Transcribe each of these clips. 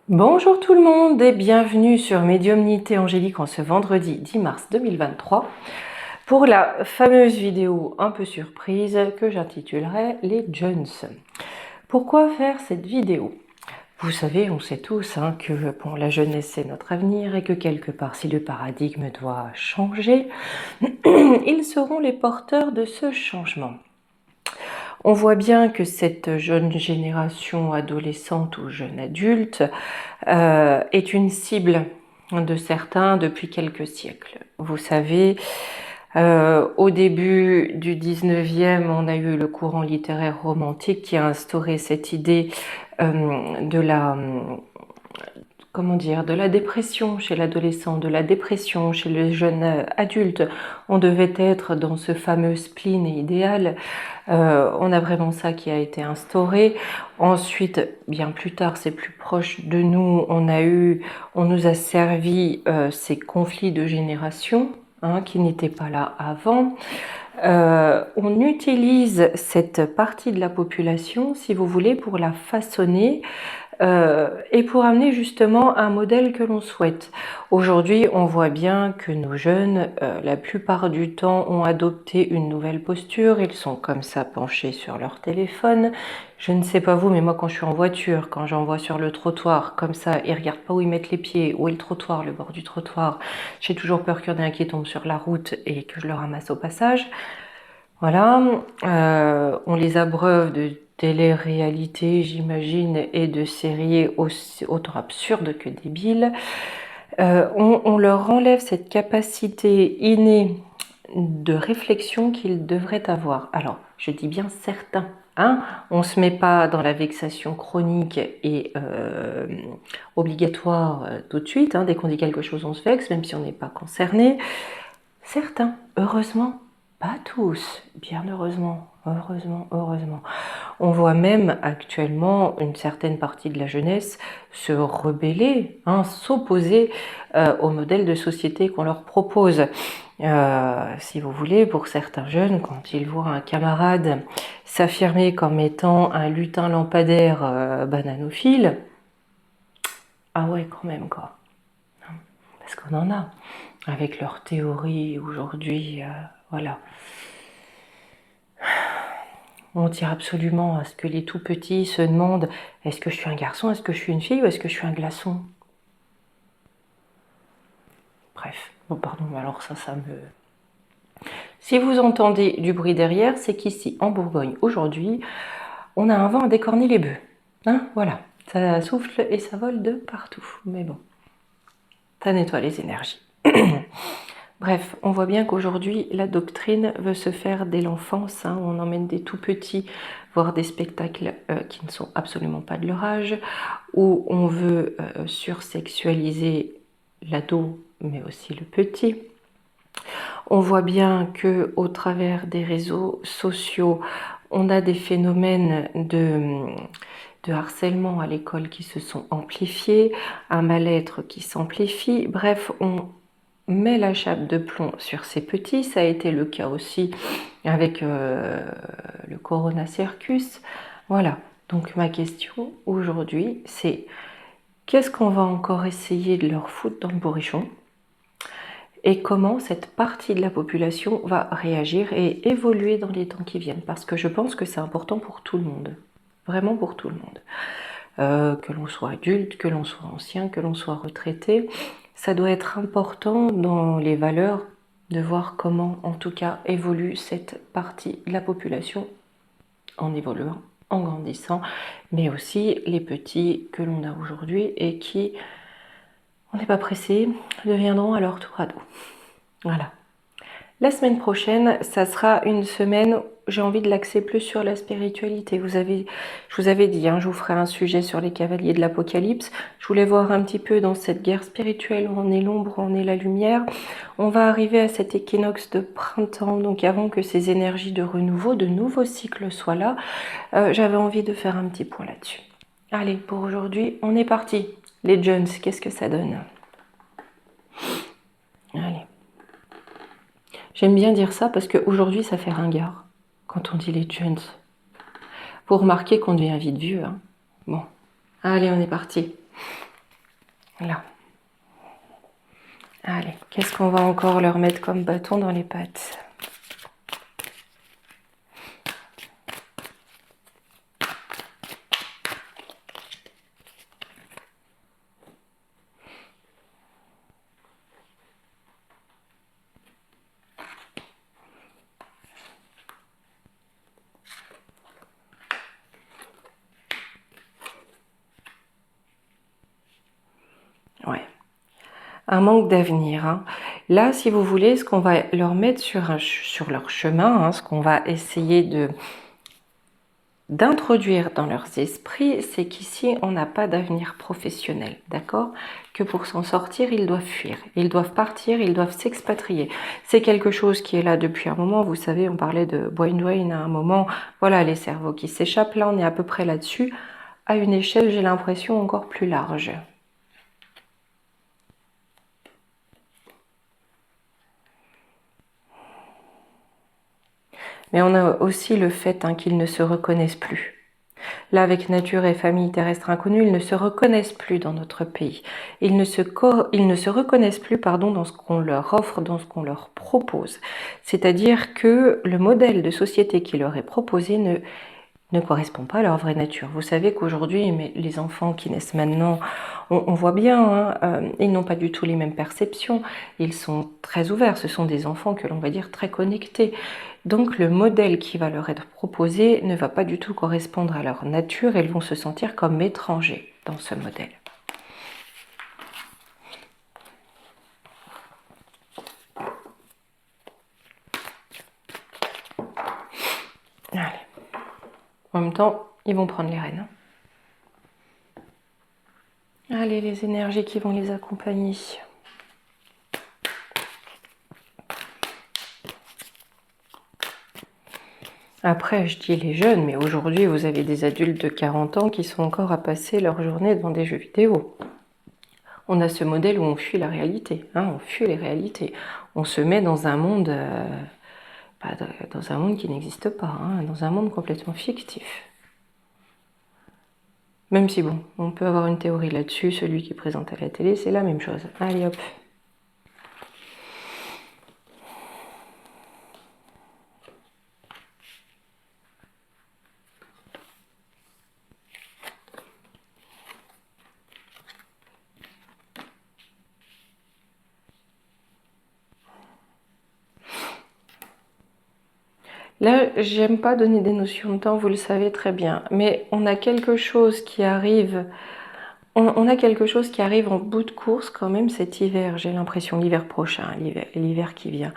Bonjour tout le monde et bienvenue sur Médiumnité Angélique en ce vendredi 10 mars 2023 pour la fameuse vidéo un peu surprise que j'intitulerai Les Jones. Pourquoi faire cette vidéo? Vous savez, on sait tous que bon, la jeunesse c'est notre avenir et que quelque part si le paradigme doit changer, ils seront les porteurs de ce changement. On voit bien que cette jeune génération adolescente ou jeune adulte est une cible de certains depuis quelques siècles. Vous savez, au début du 19e, on a eu le courant littéraire romantique qui a instauré cette idée de la de la dépression chez l'adolescent, de la dépression chez le jeune adulte. On devait être dans ce fameux spleen idéal. On a vraiment ça qui a été instauré. Ensuite, bien plus tard, c'est plus proche de nous, on nous a servi ces conflits de génération qui n'étaient pas là avant. On utilise cette partie de la population, si vous voulez, pour la façonner et pour amener justement un modèle que l'on souhaite. Aujourd'hui, on voit bien que nos jeunes, la plupart du temps, ont adopté une nouvelle posture. Ils sont comme ça penchés sur leur téléphone. Je ne sais pas vous, mais moi quand je suis en voiture, quand j'en vois sur le trottoir, comme ça, ils regardent pas où ils mettent les pieds, où est le trottoir, le bord du trottoir. J'ai toujours peur qu'il y en ait un qui tombe sur la route et que je le ramasse au passage. Voilà, on les abreuve de télé-réalité, j'imagine, et de séries aussi, autant absurdes que débiles. On leur enlève cette capacité innée de réflexion qu'ils devraient avoir. Alors, je dis bien certains. On ne se met pas dans la vexation chronique et obligatoire tout de suite. Dès qu'on dit quelque chose, on se vexe, même si on n'est pas concerné. Certains, heureusement, pas tous, bien heureusement, heureusement. On voit même actuellement une certaine partie de la jeunesse se rebeller, s'opposer au modèle de société qu'on leur propose. Si vous voulez, pour certains jeunes, quand ils voient un camarade s'affirmer comme étant un lutin lampadaire bananophile, ah ouais, quand même, quoi. Parce qu'on en a, avec leurs théories aujourd'hui, voilà. On tire absolument à ce que les tout petits se demandent « Est-ce que je suis un garçon, est-ce que je suis une fille ou est-ce que je suis un glaçon ?» Bref, bon pardon, alors ça me... Si vous entendez du bruit derrière, c'est qu'ici, en Bourgogne, aujourd'hui, on a un vent à décorner les bœufs. Voilà, ça souffle et ça vole de partout. Mais bon, ça nettoie les énergies. Bref, on voit bien qu'aujourd'hui, la doctrine veut se faire dès l'enfance. On emmène des tout petits voir des spectacles qui ne sont absolument pas de leur âge, où on veut sursexualiser l'ado, mais aussi le petit. On voit bien que au travers des réseaux sociaux, on a des phénomènes de harcèlement à l'école qui se sont amplifiés, un mal-être qui s'amplifie. Bref, on met la chape de plomb sur ces petits. Ça a été le cas aussi avec le Corona Circus. Voilà, donc ma question aujourd'hui, c'est qu'est-ce qu'on va encore essayer de leur foutre dans le bourrichon et comment cette partie de la population va réagir et évoluer dans les temps qui viennent, parce que je pense que c'est important pour tout le monde, vraiment pour tout le monde. Que l'on soit adulte, que l'on soit ancien, que l'on soit retraité, ça doit être important dans les valeurs de voir comment, en tout cas, évolue cette partie de la population en évoluant, en grandissant, mais aussi les petits que l'on a aujourd'hui et qui, on n'est pas pressé, deviendront à leur tour ados. Voilà. La semaine prochaine, ça sera une semaine, j'ai envie de l'axer plus sur la spiritualité. Je vous avais dit, je vous ferai un sujet sur les cavaliers de l'Apocalypse. Je voulais voir un petit peu dans cette guerre spirituelle où on est l'ombre, où on est la lumière. On va arriver à cet équinoxe de printemps, donc avant que ces énergies de renouveau, de nouveaux cycles soient là, j'avais envie de faire un petit point là-dessus. Allez, pour aujourd'hui, on est parti. Les Jones, qu'est-ce que ça donne? Allez. J'aime bien dire ça parce qu'aujourd'hui, ça fait ringard quand on dit les Jones. Vous remarquez qu'on devient vite vieux. Bon, allez, on est parti. Là. Allez, qu'est-ce qu'on va encore leur mettre comme bâton dans les pattes? Ouais. Un manque d'avenir. Hein. Là, si vous voulez, ce qu'on va leur mettre sur leur chemin, hein, ce qu'on va essayer d'introduire dans leurs esprits, c'est qu'ici, on n'a pas d'avenir professionnel, d'accord? Que pour s'en sortir, ils doivent fuir, ils doivent partir, ils doivent s'expatrier. C'est quelque chose qui est là depuis un moment, vous savez, on parlait de brain drain à un moment, voilà, les cerveaux qui s'échappent, là, on est à peu près là-dessus, à une échelle, j'ai l'impression, encore plus large. Mais on a aussi le fait hein, qu'ils ne se reconnaissent plus. Là, avec nature et famille terrestre inconnue, ils ne se reconnaissent plus dans notre pays. Ils ne se reconnaissent plus pardon, dans ce qu'on leur offre, dans ce qu'on leur propose. C'est-à-dire que le modèle de société qui leur est proposé ne correspond pas à leur vraie nature. Vous savez qu'aujourd'hui, les enfants qui naissent maintenant, on voit bien, hein, ils n'ont pas du tout les mêmes perceptions, ils sont très ouverts, ce sont des enfants que l'on va dire très connectés. Donc le modèle qui va leur être proposé ne va pas du tout correspondre à leur nature et ils vont se sentir comme étrangers dans ce modèle. Allez. En même temps, ils vont prendre les rênes. Allez, les énergies qui vont les accompagner. Après, je dis les jeunes, mais aujourd'hui, vous avez des adultes de 40 ans qui sont encore à passer leur journée devant des jeux vidéo. On a ce modèle où on fuit la réalité, hein, on fuit les réalités. On se met dans un monde, dans un monde qui n'existe pas, hein, dans un monde complètement fictif. Même si bon, on peut avoir une théorie là-dessus, celui qui présente à la télé, c'est la même chose. Allez hop. Là, j'aime pas donner des notions de temps, vous le savez très bien, mais on a quelque chose qui arrive, on a quelque chose qui arrive en bout de course quand même cet hiver, j'ai l'impression, l'hiver prochain, l'hiver qui vient.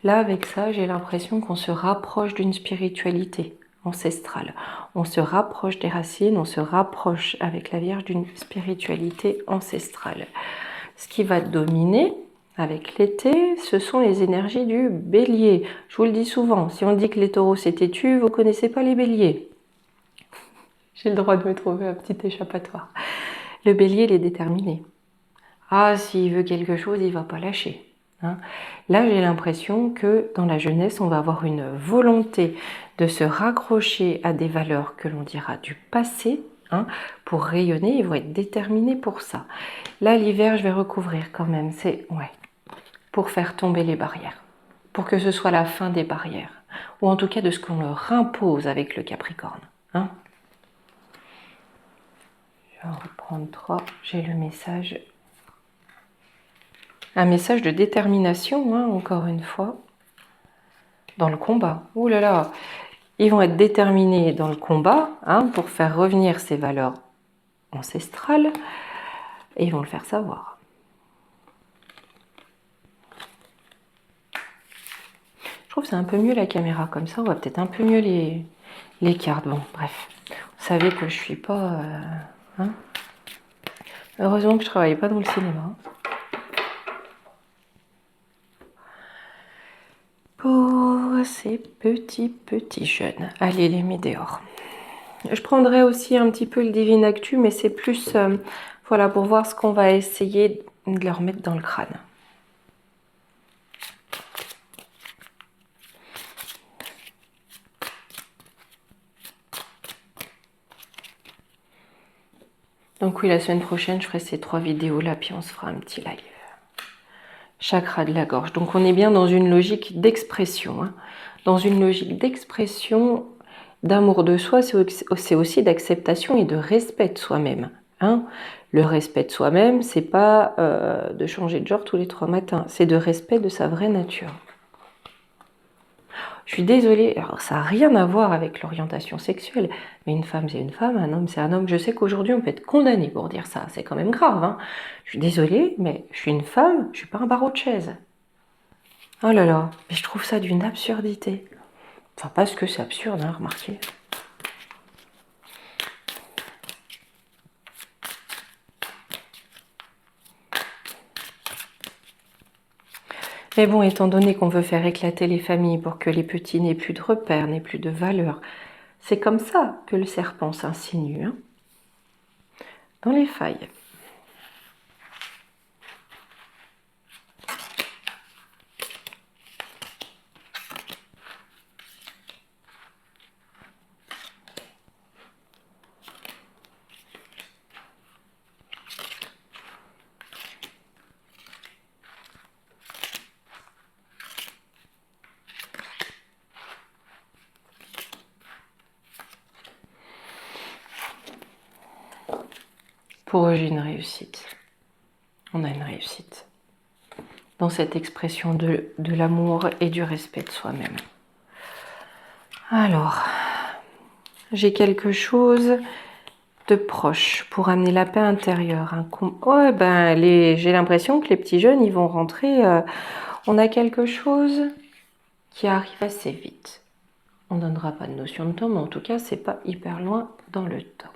Là, avec ça, j'ai l'impression qu'on se rapproche d'une spiritualité ancestrale. On se rapproche des racines, on se rapproche avec la Vierge d'une spiritualité ancestrale. Ce qui va dominer avec l'été, ce sont les énergies du bélier. Je vous le dis souvent, si on dit que les taureaux c'est têtu, vous connaissez pas les béliers. J'ai le droit de me trouver un petit échappatoire. Le bélier, il est déterminé. Ah, s'il veut quelque chose, il va pas lâcher. Hein. Là, j'ai l'impression que dans la jeunesse, on va avoir une volonté de se raccrocher à des valeurs que l'on dira du passé, hein, pour rayonner. Ils vont être déterminés pour ça. Là, l'hiver, je vais recouvrir quand même. C'est ouais, pour faire tomber les barrières, pour que ce soit la fin des barrières, ou en tout cas de ce qu'on leur impose avec le Capricorne. Hein. Je vais en reprendre 3. J'ai le message. Un message de détermination, hein, encore une fois, dans le combat. Ouh là là, ils vont être déterminés dans le combat, hein, pour faire revenir ces valeurs ancestrales, et ils vont le faire savoir. Je trouve que c'est un peu mieux la caméra, comme ça on voit peut-être un peu mieux les cartes. Bon, bref, vous savez que je suis pas... hein. Heureusement que je travaille pas dans le cinéma. Pour ces petits jeunes. Allez, les mets dehors. Je prendrai aussi un petit peu le Divine Actu, mais c'est plus voilà, pour voir ce qu'on va essayer de leur mettre dans le crâne. Donc oui, la semaine prochaine, je ferai ces 3 vidéos là, puis on se fera un petit live. Chakra de la gorge. Donc on est bien dans une logique d'expression. Hein. Dans une logique d'expression, d'amour de soi, c'est aussi d'acceptation et de respect de soi-même. Hein. Le respect de soi-même, c'est pas de changer de genre tous les 3 matins, c'est de respect de sa vraie nature. Je suis désolée, alors ça n'a rien à voir avec l'orientation sexuelle, mais une femme c'est une femme, un homme c'est un homme. Je sais qu'aujourd'hui on peut être condamné pour dire ça, c'est quand même grave. Hein. Je suis désolée, mais je suis une femme, je suis pas un barreau de chaise. Oh là là, mais je trouve ça d'une absurdité. Enfin, parce que c'est absurde, hein, remarquez. Mais bon, étant donné qu'on veut faire éclater les familles pour que les petits n'aient plus de repères, n'aient plus de valeurs, c'est comme ça que le serpent s'insinue, hein, dans les failles. Pour eux, j'ai une réussite. On a une réussite. Dans cette expression de l'amour et du respect de soi-même. Alors, j'ai quelque chose de proche pour amener la paix intérieure. Ouais, ben, j'ai l'impression que les petits jeunes, ils vont rentrer. On a quelque chose qui arrive assez vite. On ne donnera pas de notion de temps, mais en tout cas, c'est pas hyper loin dans le temps.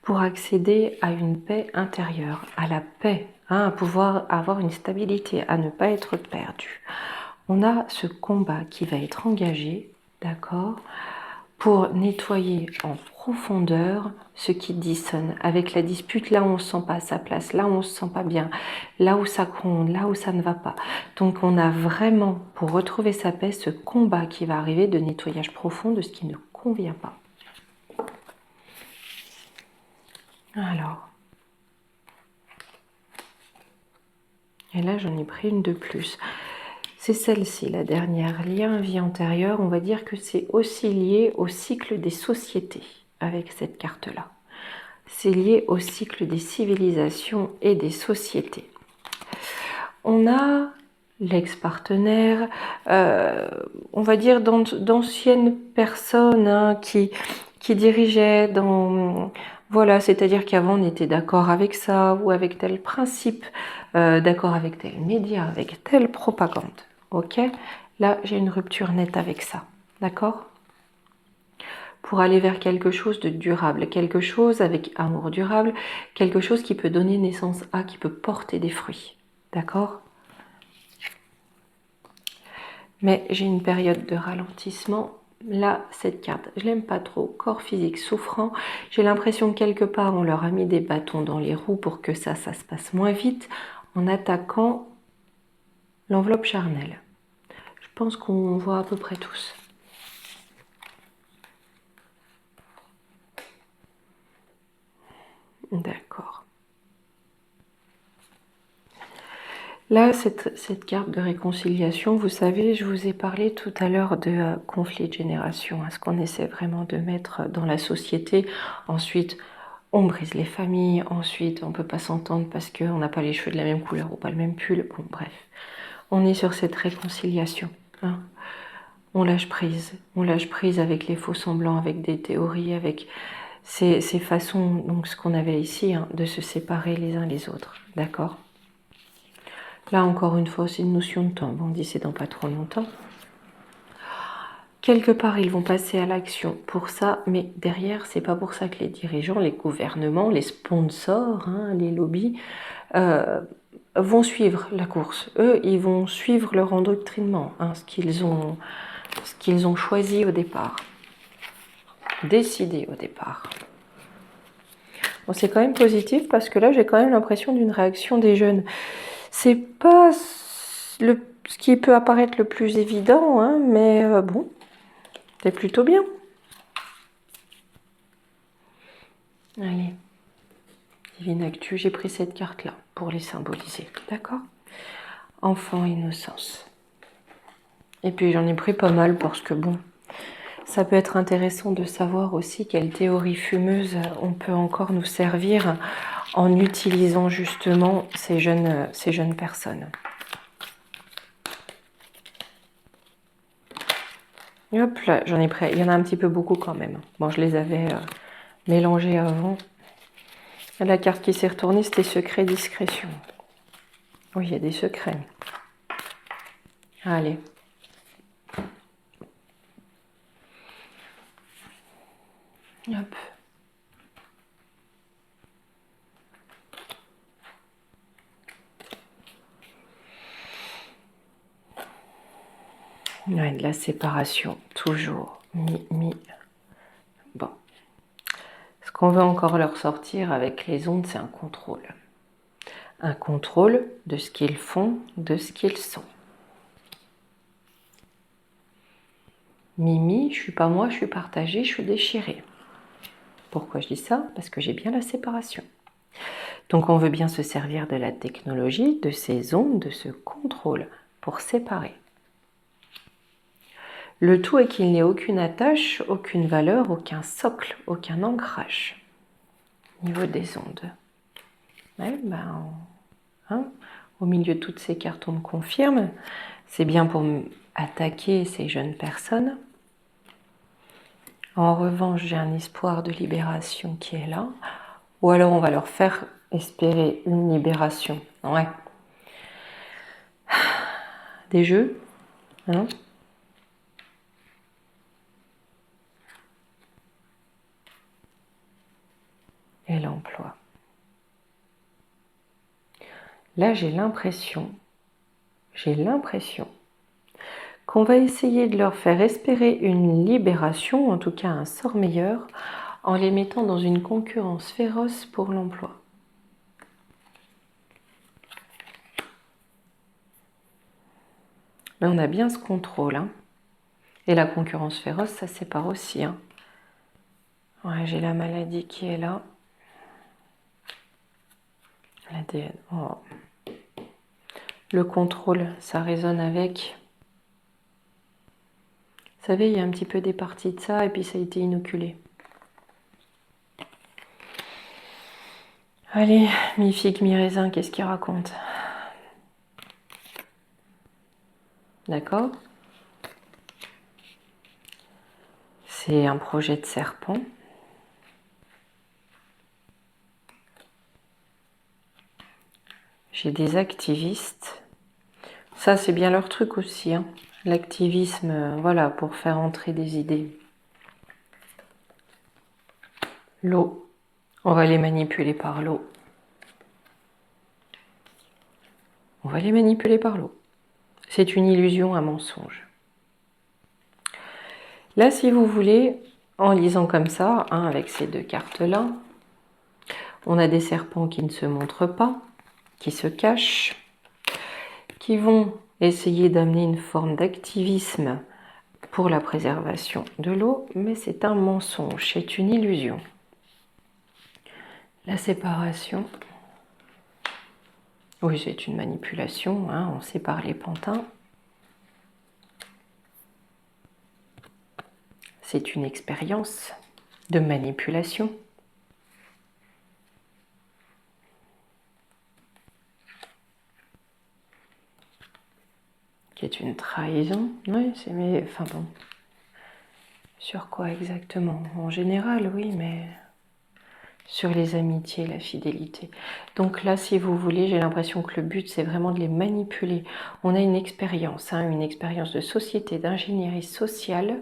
Pour accéder à une paix intérieure, à la paix, hein, à pouvoir avoir une stabilité, à ne pas être perdu. On a ce combat qui va être engagé, d'accord, pour nettoyer en profondeur ce qui dissonne. Avec la dispute, là où on ne se sent pas à sa place, là où on ne se sent pas bien, là où ça gronde, là où ça ne va pas. Donc on a vraiment, pour retrouver sa paix, ce combat qui va arriver de nettoyage profond de ce qui ne convient pas. Alors, et là j'en ai pris une de plus. C'est celle-ci, la dernière, lien vie antérieure. On va dire que c'est aussi lié au cycle des sociétés avec cette carte-là. C'est lié au cycle des civilisations et des sociétés. On a l'ex-partenaire, on va dire d'anciennes personnes hein, qui dirigeaient dans... Voilà, c'est-à-dire qu'avant on était d'accord avec ça ou avec tel principe, d'accord avec tel média, avec telle propagande. Ok? Là, j'ai une rupture nette avec ça. D'accord? Pour aller vers quelque chose de durable, quelque chose avec amour durable, quelque chose qui peut donner naissance à, qui peut porter des fruits. D'accord? Mais j'ai une période de ralentissement. Là, cette carte, je l'aime pas trop. Corps physique souffrant. J'ai l'impression que quelque part, on leur a mis des bâtons dans les roues pour que ça se passe moins vite en attaquant l'enveloppe charnelle. Je pense qu'on voit à peu près tous. D'accord. Là, cette carte de réconciliation, vous savez, je vous ai parlé tout à l'heure de conflit de génération, ce qu'on essaie vraiment de mettre dans la société. Ensuite, on brise les familles. Ensuite, on ne peut pas s'entendre parce qu'on n'a pas les cheveux de la même couleur ou pas le même pull. Bon, bref, on est sur cette réconciliation. Hein. On lâche prise. On lâche prise avec les faux semblants, avec des théories, avec ces façons, donc ce qu'on avait ici, hein, de se séparer les uns les autres. D'accord ? Là, encore une fois, c'est une notion de temps. Bon, on dit c'est dans pas trop longtemps. Quelque part, ils vont passer à l'action pour ça, mais derrière, c'est pas pour ça que les dirigeants, les gouvernements, les sponsors, hein, les lobbies, vont suivre la course. Eux, ils vont suivre leur endoctrinement, hein, ce qu'ils ont choisi au départ, décidé au départ. Bon, c'est quand même positif parce que là, j'ai quand même l'impression d'une réaction des jeunes. C'est pas ce qui peut apparaître le plus évident, hein, mais bon, c'est plutôt bien. Allez. Divine Actu, j'ai pris cette carte-là pour les symboliser. D'accord? Enfant, innocence. Et puis j'en ai pris pas mal parce que bon, ça peut être intéressant de savoir aussi quelle théorie fumeuse on peut encore nous servir en utilisant justement ces jeunes personnes. Et hop là, j'en ai pris, il y en a un petit peu beaucoup quand même. Bon, je les avais mélangés avant. La carte qui s'est retournée, c'était secret, discrétion. Oui, il y a des secrets. Allez. Hop. Ouais, de la séparation, toujours. Bon. Ce qu'on veut encore leur sortir avec les ondes, c'est un contrôle. Un contrôle de ce qu'ils font, de ce qu'ils sont. Mimi, je suis pas moi, je suis partagée, je suis déchirée. Pourquoi je dis ça? Parce que j'ai bien la séparation. Donc on veut bien se servir de la technologie, de ces ondes, de ce contrôle pour séparer. Le tout est qu'il n'ait aucune attache, aucune valeur, aucun socle, aucun ancrage au niveau des ondes. Ouais, au milieu de toutes ces cartes, on me confirme. C'est bien pour attaquer ces jeunes personnes. En revanche, j'ai un espoir de libération qui est là. Ou alors, on va leur faire espérer une libération. Ouais. Des jeux, hein? Et l'emploi. Là, j'ai l'impression qu'on va essayer de leur faire espérer une libération, en tout cas un sort meilleur, en les mettant dans une concurrence féroce pour l'emploi. Mais on a bien ce contrôle, hein. Et la concurrence féroce, ça sépare aussi, hein. Ouais, j'ai la maladie qui est là. L'ADN. Oh. Le contrôle, ça résonne avec. Vous savez, il y a un petit peu des parties de ça et puis ça a été inoculé. Allez, mi-figue, mi-raisin, qu'est-ce qu'il raconte? D'accord? C'est un projet de serpent. J'ai des activistes. Ça, c'est bien leur truc aussi, hein. L'activisme, voilà, pour faire entrer des idées. L'eau. On va les manipuler par l'eau. On va les manipuler par l'eau. C'est une illusion, un mensonge. Là, si vous voulez, en lisant comme ça, hein, avec ces deux cartes-là, on a des serpents qui ne se montrent pas, qui se cachent, qui vont essayer d'amener une forme d'activisme pour la préservation de l'eau, mais c'est un mensonge, c'est une illusion. La séparation, oui, c'est une manipulation, hein, on sépare les pantins. C'est une expérience de manipulation. Qui est une trahison. Oui, c'est mais enfin bon. Sur quoi exactement? En général, oui, mais sur les amitiés, la fidélité. Donc là, si vous voulez, j'ai l'impression que le but, c'est vraiment de les manipuler. On a une expérience, hein, une expérience de société, d'ingénierie sociale,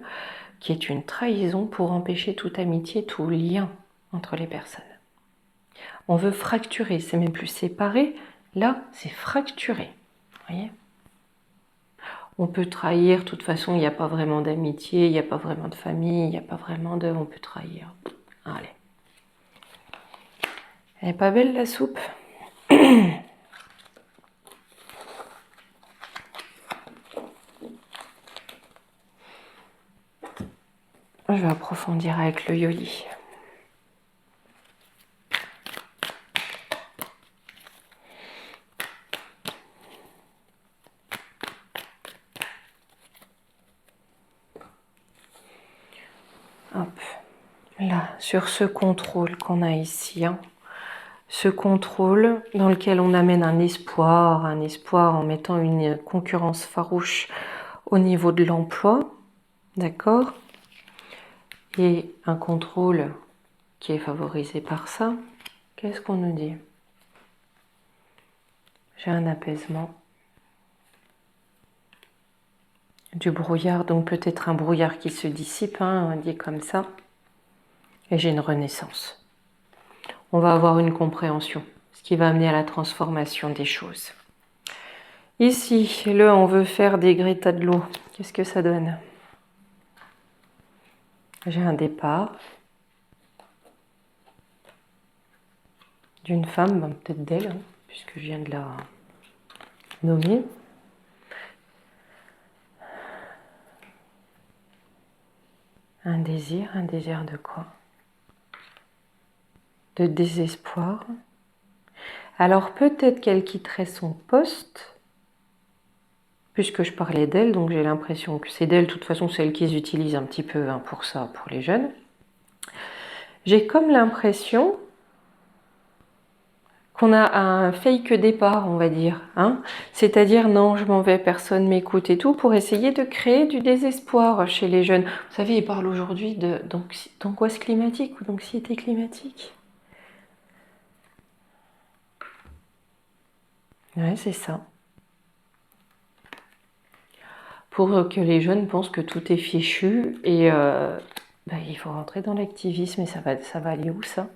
qui est une trahison pour empêcher toute amitié, tout lien entre les personnes. On veut fracturer, c'est même plus séparer, là, c'est fracturer. Vous voyez? On peut trahir, de toute façon, il n'y a pas vraiment d'amitié, il n'y a pas vraiment de famille, il n'y a pas vraiment de... On peut trahir. Allez. Elle est pas belle, la soupe? Je vais approfondir avec le yoli. là, sur ce contrôle qu'on a ici, hein. Ce contrôle dans lequel on amène un espoir en mettant une concurrence farouche au niveau de l'emploi, d'accord? Et un contrôle qui est favorisé par ça. Qu'est-ce qu'on nous dit? J'ai un apaisement. Du brouillard, donc peut-être un brouillard qui se dissipe, hein, dit comme ça. Et j'ai une renaissance. On va avoir une compréhension, ce qui va amener à la transformation des choses. Ici, là, on veut faire des Greta de l'eau. Qu'est-ce que ça donne? J'ai un départ d'une femme, ben, peut-être d'elle, hein, puisque je viens de la nommer. Un désir de quoi? De désespoir. Alors peut-être qu'elle quitterait son poste, puisque je parlais d'elle, donc j'ai l'impression que c'est d'elle, de toute façon c'est elle qu'ils utilisent un petit peu, hein, pour ça, pour les jeunes. J'ai comme l'impression qu'on a un fake départ, on va dire, hein, c'est-à-dire non, je m'en vais, personne m'écoute et tout, pour essayer de créer du désespoir chez les jeunes. Vous savez, ils parlent aujourd'hui d'angoisse climatique ou d'anxiété climatique. Ouais, c'est ça. Pour que les jeunes pensent que tout est fichu et il faut rentrer dans l'activisme et ça va aller où ça?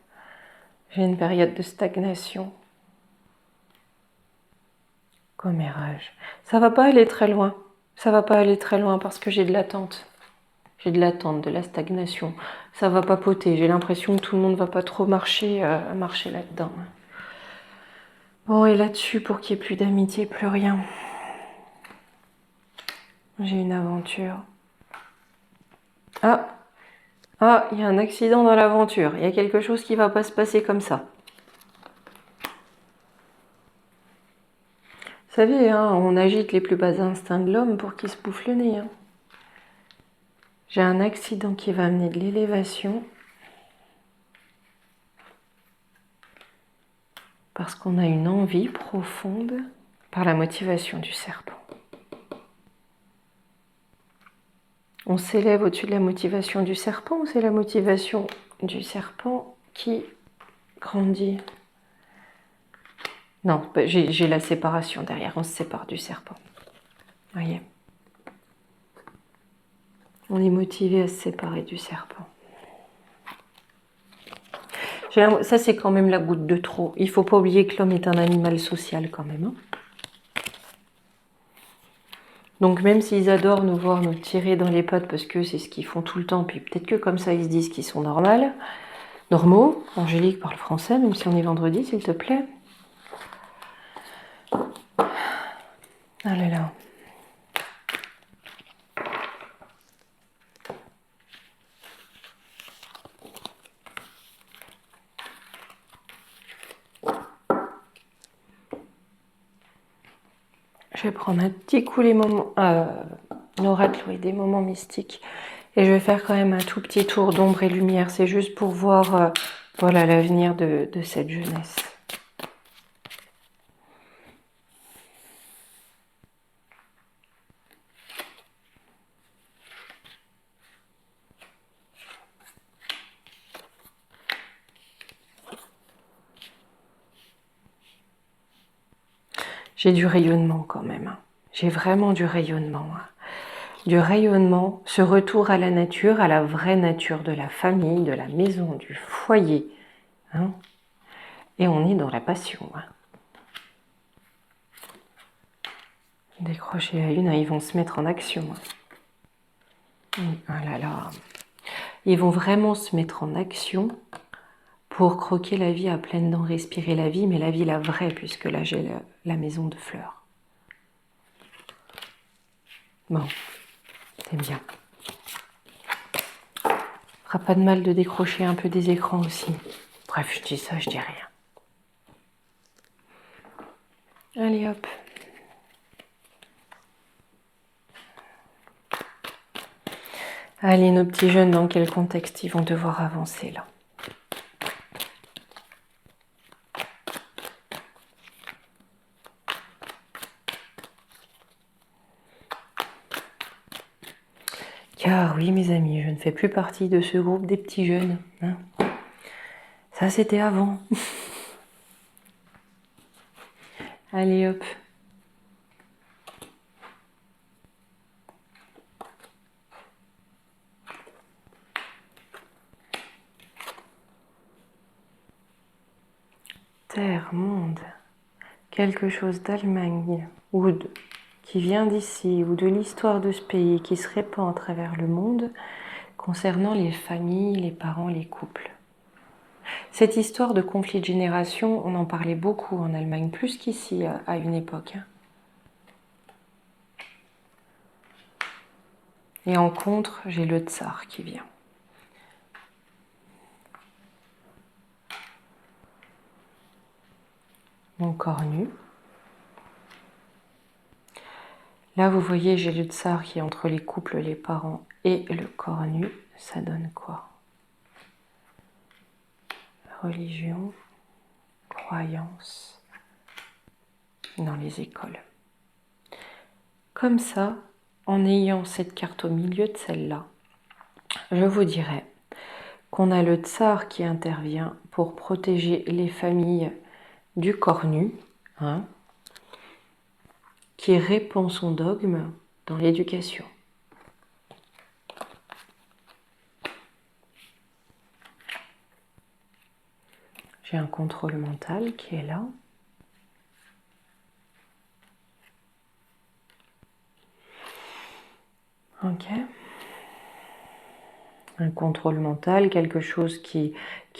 J'ai une période de stagnation. Commérage. Ça va pas aller très loin. Ça va pas aller très loin parce que j'ai de l'attente. J'ai de l'attente, de la stagnation. Ça va papoter. J'ai l'impression que tout le monde va pas trop marcher là-dedans. Bon, et là-dessus, pour qu'il n'y ait plus d'amitié, plus rien. J'ai une aventure. Ah, il y a un accident dans l'aventure. Il y a quelque chose qui va pas se passer comme ça. Vous savez, hein, on agite les plus bas instincts de l'homme pour qu'il se bouffe le nez. Hein. J'ai un accident qui va amener de l'élévation. Parce qu'on a une envie profonde par la motivation du serpent. On s'élève au-dessus de la motivation du serpent ou c'est la motivation du serpent qui grandit? Non, j'ai la séparation derrière, on se sépare du serpent. Voyez. On est motivé à se séparer du serpent. Ça, c'est quand même la goutte de trop. Il ne faut pas oublier que l'homme est un animal social quand même. Hein. Donc même s'ils adorent nous voir nous tirer dans les pattes parce que c'est ce qu'ils font tout le temps, puis peut-être que comme ça ils se disent qu'ils sont normaux. Angélique parle français, même si on est vendredi, s'il te plaît. Allez là. Je vais prendre un petit coup les moments, l'oracle, oui, des moments mystiques. Et je vais faire quand même un tout petit tour d'ombre et lumière. C'est juste pour voir voilà, l'avenir de cette jeunesse. J'ai du rayonnement quand même. Hein. J'ai vraiment du rayonnement. Hein. Du rayonnement, ce retour à la nature, à la vraie nature de la famille, de la maison, du foyer. Hein. Et on est dans la passion. Hein. Décrocher à une, ils vont se mettre en action. Ah là là. Ils vont vraiment se mettre en action pour croquer la vie à pleines dents, respirer la vie, mais la vie la vraie, puisque là j'ai la maison de fleurs. Bon, c'est bien. Fera pas de mal de décrocher un peu des écrans aussi. Bref, je dis ça, je dis rien. Allez hop. Allez, nos petits jeunes, dans quel contexte ils vont devoir avancer là? Car oui, mes amis, je ne fais plus partie de ce groupe des petits jeunes. Hein. Ça, c'était avant. Allez, hop. Terre, monde, quelque chose d'Allemagne ou qui vient d'ici ou de l'histoire de ce pays qui se répand à travers le monde concernant les familles, les parents, les couples. Cette histoire de conflit de génération, on en parlait beaucoup en Allemagne, plus qu'ici à une époque. Et en contre, j'ai le tsar qui vient. Mon corps nu. Là, vous voyez, j'ai le tsar qui est entre les couples, les parents et le corps nu. Ça donne quoi? Religion, croyance dans les écoles. Comme ça, en ayant cette carte au milieu de celle-là, je vous dirais qu'on a le tsar qui intervient pour protéger les familles du corps nu, hein, qui répand son dogme dans l'éducation. J'ai un contrôle mental qui est là. Ok. Un contrôle mental, quelque chose qui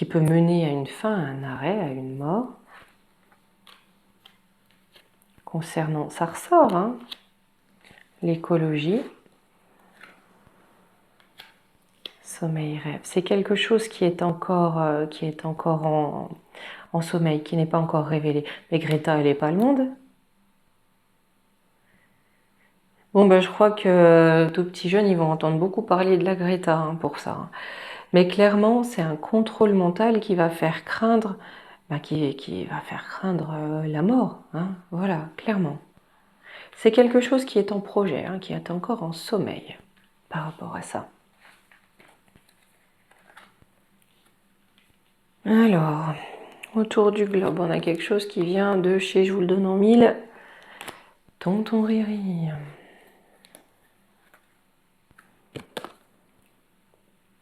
peut mener à une fin, à un arrêt, à une mort. Concernant, ça ressort, hein, l'écologie, sommeil, rêve. C'est quelque chose qui est encore en sommeil, qui n'est pas encore révélé. Mais Greta, elle n'est pas le monde. Bon, ben, je crois que tout petits jeunes, ils vont entendre beaucoup parler de la Greta hein, pour ça. Hein. Mais clairement, c'est un contrôle mental qui va faire craindre, qui va faire craindre la mort. Hein, voilà, clairement. C'est quelque chose qui est en projet, hein, qui est encore en sommeil par rapport à ça. Alors, autour du globe, on a quelque chose qui vient de chez, je vous le donne en mille, Tonton Riri.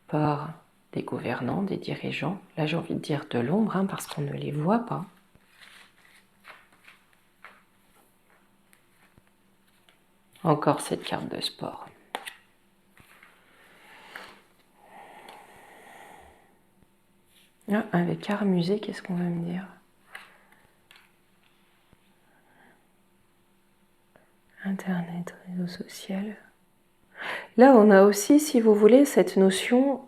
Par des gouvernants, des dirigeants, là j'ai envie de dire de l'ombre, hein, parce qu'on ne les voit pas. Encore cette carte de sport. Ah, avec art musée, qu'est-ce qu'on va me dire? Internet, réseau social. Là, on a aussi, si vous voulez, cette notion,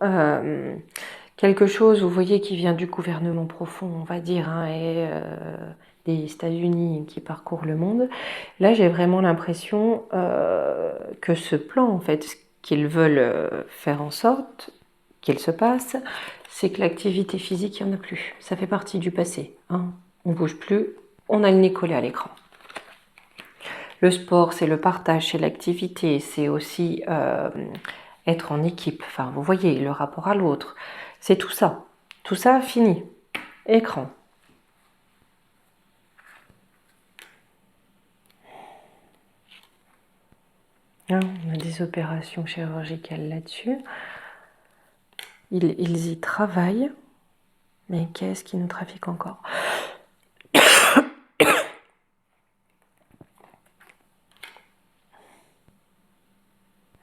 quelque chose, vous voyez, qui vient du gouvernement profond, on va dire, hein, et des États-Unis qui parcourent le monde. Là, j'ai vraiment l'impression que ce plan, en fait, ce qu'ils veulent faire en sorte qu'il se passe, c'est que l'activité physique, il n'y en a plus. Ça fait partie du passé. Hein. On ne bouge plus, on a le nez collé à l'écran. Le sport, c'est le partage, c'est l'activité, c'est aussi être en équipe. Enfin, vous voyez, le rapport à l'autre. C'est tout ça. Tout ça, fini. Écran. On a des opérations chirurgicales là-dessus. Ils y travaillent. Mais qu'est-ce qui nous trafique encore?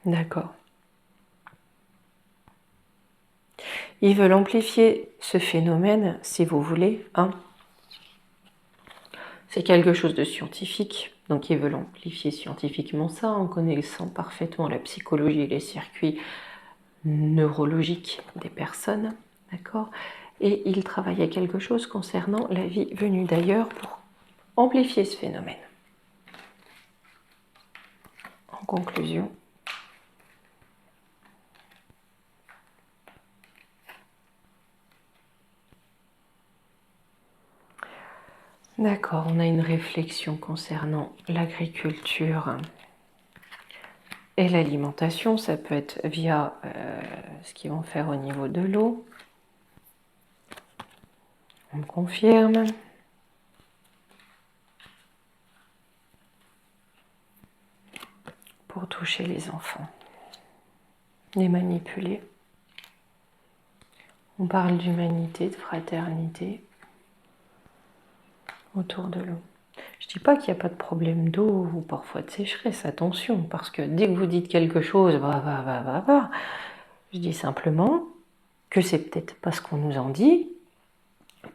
D'accord. Ils veulent amplifier ce phénomène, si vous voulez. Hein. C'est quelque chose de scientifique. Donc ils veulent amplifier scientifiquement ça en connaissant parfaitement la psychologie et les circuits neurologiques des personnes. D'accord. Et ils travaillent à quelque chose concernant la vie venue d'ailleurs pour amplifier ce phénomène. En conclusion, D'accord, on a une réflexion concernant l'agriculture et l'alimentation. Ça peut être via ce qu'ils vont faire au niveau de l'eau. On me confirme. Pour toucher les enfants. Les manipuler. On parle d'humanité, de fraternité autour de l'eau. Je dis pas qu'il n'y a pas de problème d'eau ou parfois de sécheresse, attention, parce que dès que vous dites quelque chose, je dis simplement que c'est peut-être pas ce qu'on nous en dit,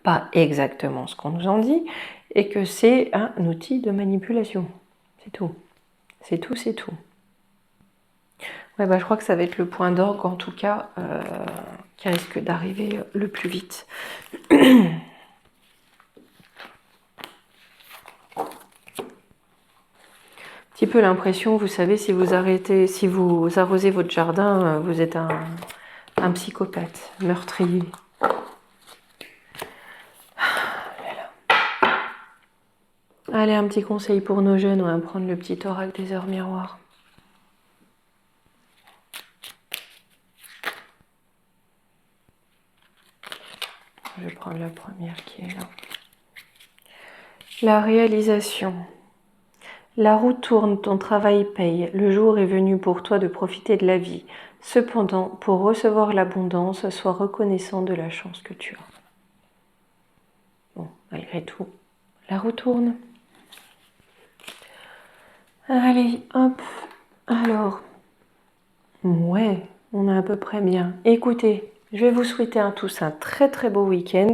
pas exactement ce qu'on nous en dit, et que c'est un outil de manipulation. C'est tout. C'est tout, c'est tout. Ouais, je crois que ça va être le point d'orgue, en tout cas, qui risque d'arriver le plus vite. Petit peu l'impression, vous savez, si vous arrosez votre jardin, vous êtes un psychopathe, meurtrier. Allez, un petit conseil pour nos jeunes, on va prendre le petit oracle des heures miroirs. Je vais prendre la première qui est là. La réalisation. La roue tourne, ton travail paye. Le jour est venu pour toi de profiter de la vie. Cependant, pour recevoir l'abondance, sois reconnaissant de la chance que tu as. Bon, malgré tout, la roue tourne. Allez, hop. Alors, ouais, on est à peu près bien. Écoutez, je vais vous souhaiter à tous un très très beau week-end.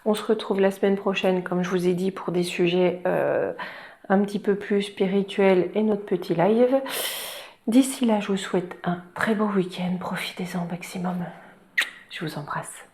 On se retrouve la semaine prochaine, comme je vous ai dit, pour des sujets un petit peu plus spirituels et notre petit live. D'ici là, je vous souhaite un très beau week-end. Profitez-en au maximum. Je vous embrasse.